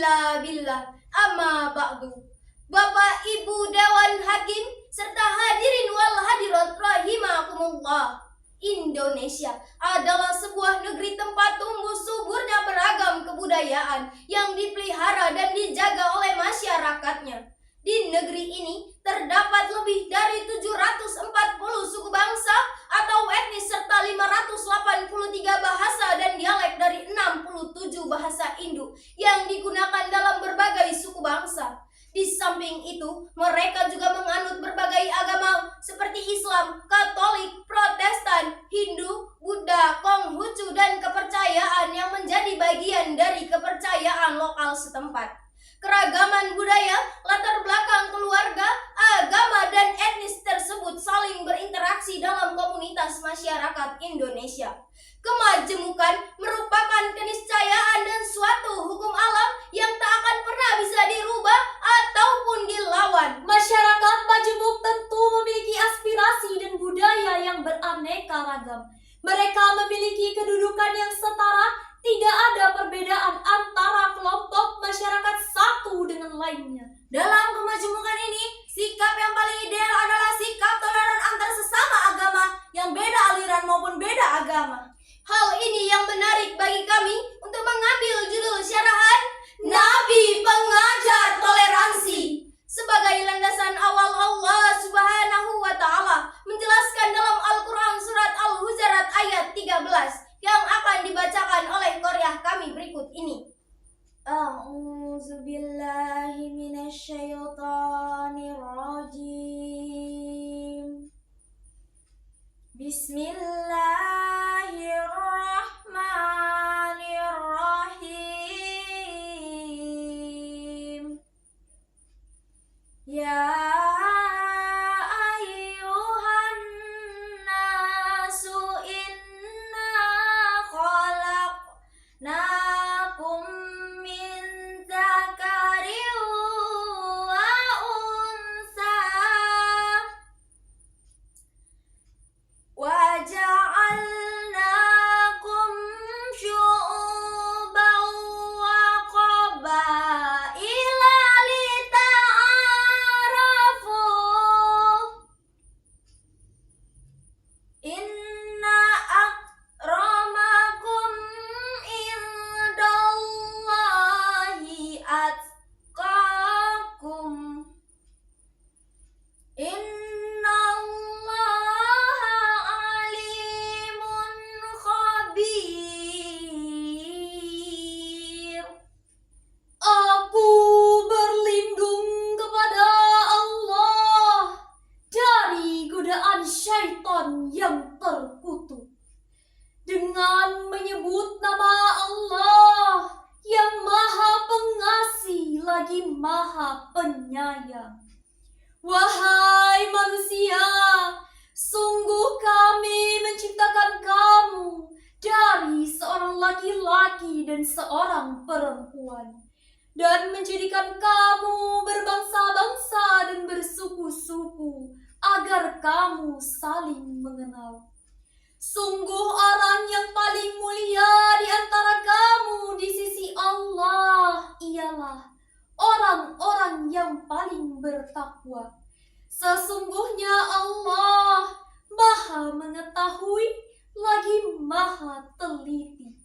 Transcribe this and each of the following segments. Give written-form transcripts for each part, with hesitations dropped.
illa billah. Amma ba'du. Bapak Ibu Dewan Hakim serta hadirin wal hadirat rahimakumullah. Indonesia adalah sebuah negeri tempat tumbuh suburnya beragam kebudayaan yang dipelihara dan dijaga oleh masyarakatnya. Di negeri ini terdapat lebih dari 740 suku bangsa atau etnis serta 583 bahasa dan dialek dari 67 bahasa induk yang digunakan dalam berbagai suku bangsa. Di samping itu, mereka juga menganut berbagai agama seperti Islam, Katolik, Protestan, Hindu, Buddha, Konghucu, dan kepercayaan yang menjadi bagian dari kepercayaan lokal setempat. Keragaman budaya, latar belakang keluarga, agama, dan etnis tersebut saling berinteraksi dalam komunitas masyarakat Indonesia. Kemajemukan merupakan keniscayaan dan suatu hukum alam yang tak akan pernah bisa dirubah ataupun dilawan. Masyarakat majemuk tentu memiliki aspirasi dan budaya yang beraneka ragam. Mereka memiliki kedudukan yang setara, tidak ada perbedaan antara kelompok masyarakat satu dengan lainnya. Dalam kemajemukan ini, sikap yang paling ideal adalah sikap toleran antar sesama agama yang beda aliran maupun beda agama. Hal ini yang menarik bagi kami untuk mengambil judul syarahan Nabi Pengajar Toleransi sebagai landasan awal Allah Subhanahu wa Ta'ala menjelaskan dalam Al-Quran surat Al-Hujurat ayat 13 yang akan dibacakan oleh Qoryah kami berikut ini. A'udzubillahi minasyaitonirrajim. Bismillahirrahmanirrahim. Ya ayyuhan nasu inna khalaqnakum min dzakarin wa unsa wa ja'alnakum syu'uban wa qabaila lita'arafu. Inna akramakum indallahi atqakum. Innallaha alimun khabir. Aku berlindung kepada Allah dari godaan syaitan yang terkutuk dengan menyebut nama Allah yang Maha Pengasih lagi Maha Penyayang. Wahai manusia, sungguh kami menciptakan kamu dari seorang laki-laki dan seorang perempuan, dan menjadikan kamu berbangsa-bangsa dan bersuku-suku agar kamu saling mengenal. Sungguh orang yang paling mulia di antara kamu di sisi Allah ialah orang-orang yang paling bertakwa. Sesungguhnya Allah Maha mengetahui lagi Maha teliti.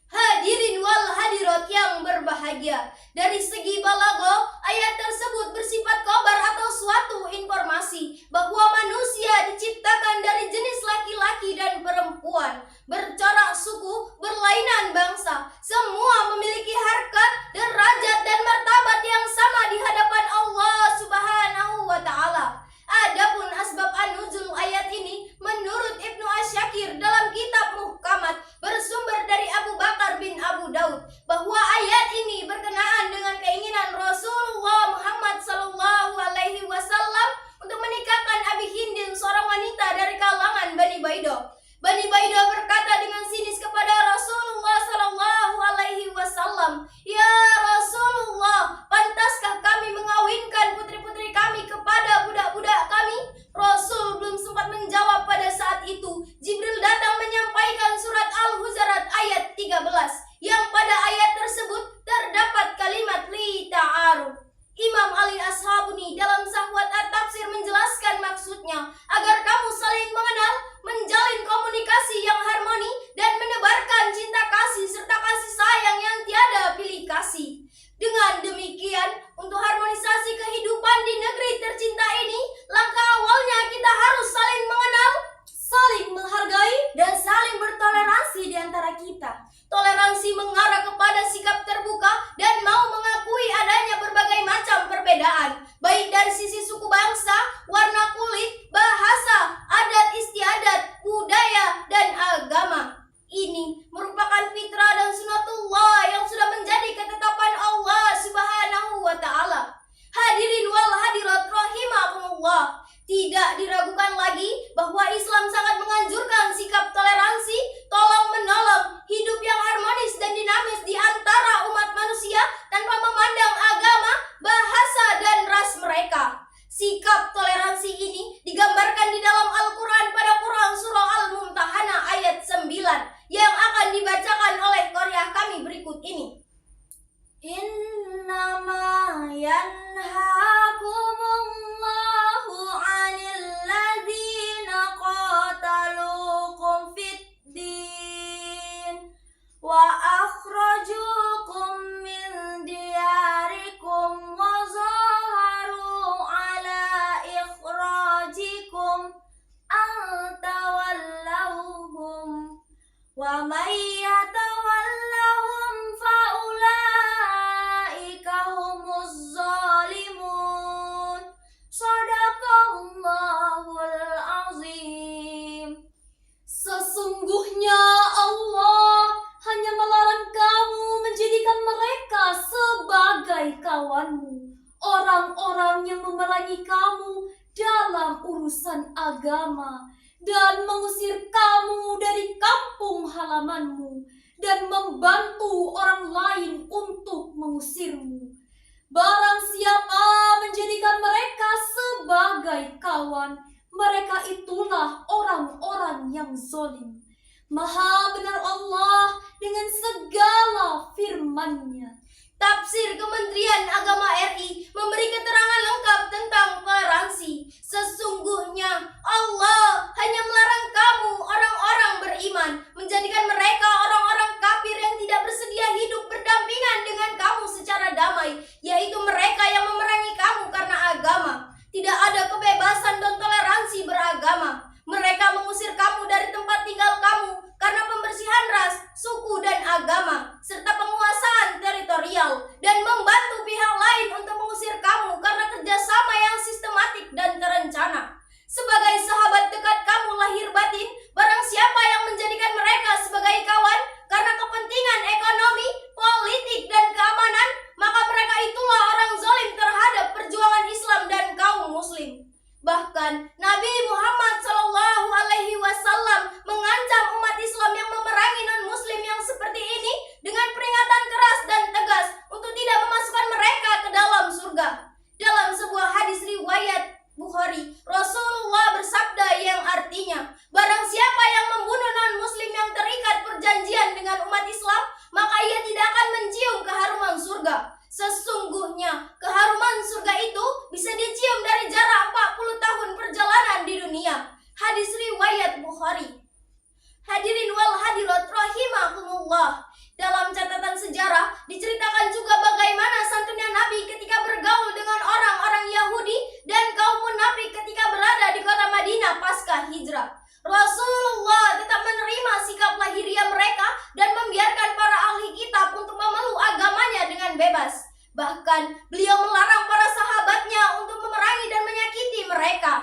Hadirin wal hadirat yang berbahagia, dari segi balaghah, ayat tersebut bersifat kabar atau suatu informasi bahwa manusia diciptakan dari jenis laki-laki dan perempuan, bercorak suku, berlainan bangsa, semua memiliki harkat, derajat, dan martabat yang sama di hadapan Allah Subhanahu wa Ta'ala. Adapun asbab an-nuzul ayat ini menurut Ibnu Asyakir dalam kitab Muhkamat bersumber dari Abu Bakar bin Abu Daud bahwa ayat ini berkenaan dengan keinginan Rasulullah Muhammad SAW untuk menikahkan Abi Hindin, seorang wanita dari kalangan Bani Baidah. Bani Baidah berkata dengan sinis kepada Rasulullah SAW, "Ya Rasulullah, pantaskah kami mengawinkan putri-putri kami kepada budak-budak kami?" Rasul belum sempat menjawab pada saat itu. Jibril datang menyampaikan surat Al-Hujurat ayat 13 yang pada ayat tersebut terdapat kalimat li toleransi di antara kita. Toleransi mengarah kepada sikap terbuka dan mau mengakui adanya berbagai macam perbedaan, baik dari sisi suku bangsa, warna kulit, bahasa, adat istiadat, budaya, dan agama. Ini merupakan fitrah dan sunatullah yang sudah menjadi ketetapan Allah Subhanahu wa Ta'ala. Hadirin wal hadirat rahimakumullah, tidak diragukan lagi bahwa Islam sangat menganjurkan sikap toleransi, tolong menolong, hidup yang harmonis dan dinamis di antara umat manusia tanpa memandang agama, bahasa, dan ras mereka. Sikap toleransi ini digambarkan di dalam Al-Quran pada Quran Surah Al-Mumtahanah ayat 9 yang akan dibacakan oleh Qoryah kami berikut ini. Innama yanhakumullahu 'anil ladzina qataluukum fid din wa akhrajukum min diyarikum wa zaharu 'ala ikhrajikum an tawallawhum wa may yatawallahum faulaika humuz zalimun. Shadaqallahul azim. Sesungguhnya Allah hanya melarang kamu menjadikan mereka sebagai kawanmu, orang-orang yang memerangi kamu dalam urusan agama dan mengusir kamu dari kampung halamanmu dan membantu orang lain untuk mengusirmu. Barang siapa menjadikan mereka sebagai kawan, mereka itulah orang-orang yang zalim. Maha benar Allah dengan segala firman-Nya. Tafsir Kementerian Agama RI memberi keterangan lengkap tentang toleransi. Sesungguhnya Allah hanya melarang kamu orang-orang beriman menjadikan mereka orang-orang kafir yang tidak bersedia hidup berdampingan dengan kamu secara damai, yaitu mereka yang memerangi kamu karena agama. Tidak ada kebebasan dan toleransi beragama. Mereka mengusir kamu dari tempat tinggal kamu karena pembersihan ras, suku, dan agama, serta penguasaan teritorial, dan membantu pihak lain untuk mengusir kamu karena kerjasama yang sistematik dan terencana. Sebagai sahabat dekat kamu lahir batin, barang siapa yang menjadikan mereka sebagai kawan karena kepentingan ekonomi, politik, dan keamanan, maka mereka itulah orang zalim terhadap perjuangan Islam dan kaum muslim. Bahkan Nabi Muhammad SAW mengancam umat Islam yang memerangi non-muslim yang seperti ini dengan peringatan keras dan tegas untuk tidak memasukkan mereka ke dalam surga. Dalam sebuah hadis riwayat Bukhari, Rasulullah bersabda yang artinya, barang siapa yang membunuh non-muslim yang terikat perjanjian dengan umat Islam, maka ia tidak akan mencium keharuman surga. Sesungguhnya keharuman surga itu bisa dicium dari jarak 40 tahun perjalanan di dunia. Hadis riwayat Bukhari. Hadirin wal hadirat rahimakumullah. Dalam catatan sejarah diceritakan juga bagaimana santunnya Nabi ketika bergaul dengan orang-orang Yahudi dan kaum munafik ketika berada di kota Madinah pasca hijrah. Rasulullah tetap menerima sikap lahiriah mereka dan membiarkan para ahli kitab untuk memeluk agamanya dengan bebas. Bahkan beliau melarang para sahabatnya untuk memerangi dan menyakiti mereka.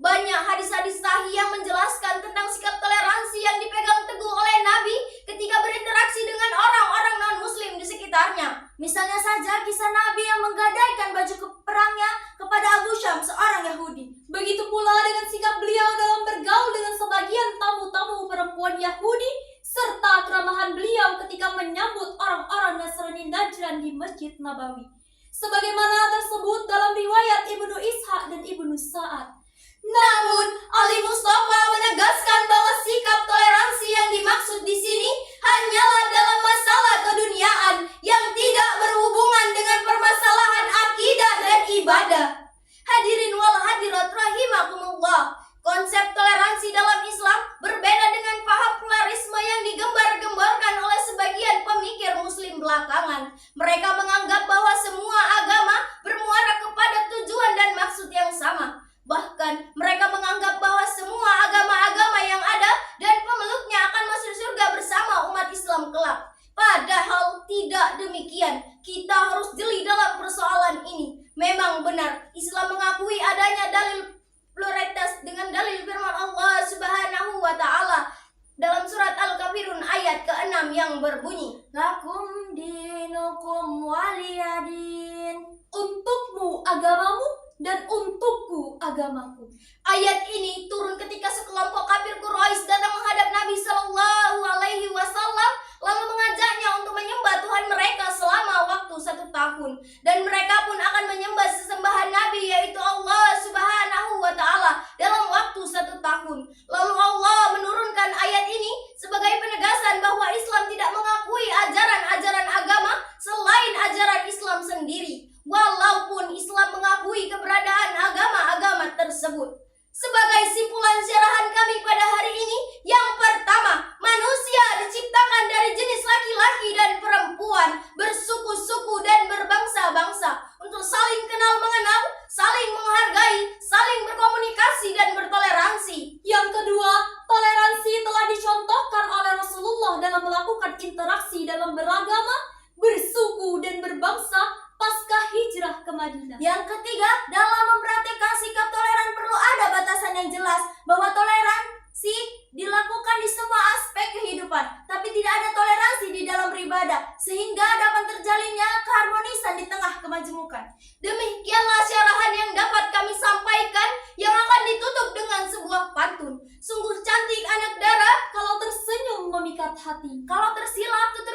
Banyak hadis-hadis sahih yang menjelaskan tentang sikap toleransi yang dipegang teguh oleh Nabi ketika berinteraksi dengan orang-orang non-muslim di sekitarnya. Misalnya saja kisah Nabi yang menggadaikan baju perangnya kepada Abu Syam, seorang Yahudi. Begitu pula dengan sikap beliau dalam bergaul dengan sebagian tamu-tamu perempuan Yahudi, serta keramahan beliau ketika menyambut orang-orang Nasrani Najran di Masjid Nabawi. Sebagaimana tersebut dalam riwayat Ibnu Ishaq dan Ibnu Sa'ad. Namun, Ali Mustafa menegaskan bahwa sikap toleransi yang dimaksud di sini hanyalah dalam masalah keduniaan yang tidak berhubungan dengan permasalahan akidah dan ibadah. Hadirin wal hadirat rahimakumullah. Konsep toleransi dalam Islam berbeda dengan paham pluralisme yang digembar-gemborkan oleh sebagian pemikir muslim belakangan. Mereka menganggap bahwa semua agama bermuara kepada tujuan dan maksud yang sama. Bahkan mereka menganggap bahwa semua agama-agama yang ada dan pemeluknya akan masuk kita harus jeli dalam persoalan ini. Memang benar, Islam mengakui adanya dalil pluralitas dengan dalil firman Allah Subhanahu wa taala dalam surat Al-Kafirun ayat ke-6 yang berbunyi, Lakum dinukum waliyadin. Untukmu agamamu dan untukku agamaku. Ayat ini turun ketika sekelompok kafir Quraisy datang menghadap Nabi Shallallahu Alaihi Wasallam lalu mengajaknya untuk menyembah Tuhan mereka selama waktu 1 tahun, dan mereka pun akan menyembah sesembahan Nabi yaitu Allah Subhanahu Wa Taala dalam waktu 1 tahun. Lalu Allah menurunkan ayat ini sebagai penegasan bahwa Islam tidak mengakui ajaran-ajaran agama selain ajaran Islam sendiri, walaupun Islam mengakui keberadaan agama-agama tersebut. Sebagai simpulan syarahan kami pada hari ini, yang pertama, manusia diciptakan dari jenis laki-laki dan perempuan, bersuku-suku dan berbangsa-bangsa, untuk saling kenal mengenal, saling menghargai, saling berkomunikasi dan bertoleransi. Yang kedua, toleransi telah dicontohkan oleh Rasulullah dalam melakukan interaksi dalam beragama, bersuku dan berbangsa pasca hijrah ke Madinah. Yang ketiga, dalam mempraktikkan sikap toleran perlu ada batasan yang jelas bahwa toleransi dilakukan di semua aspek kehidupan, tapi tidak ada toleransi di dalam beribadah, sehingga dapat terjalinnya keharmonisan di tengah kemajemukan. Demikianlah syarahan yang dapat kami sampaikan, yang akan ditutup dengan sebuah pantun. Sungguh cantik anak dara, Kalau tersenyum memikat hati. Kalau tersilap tutup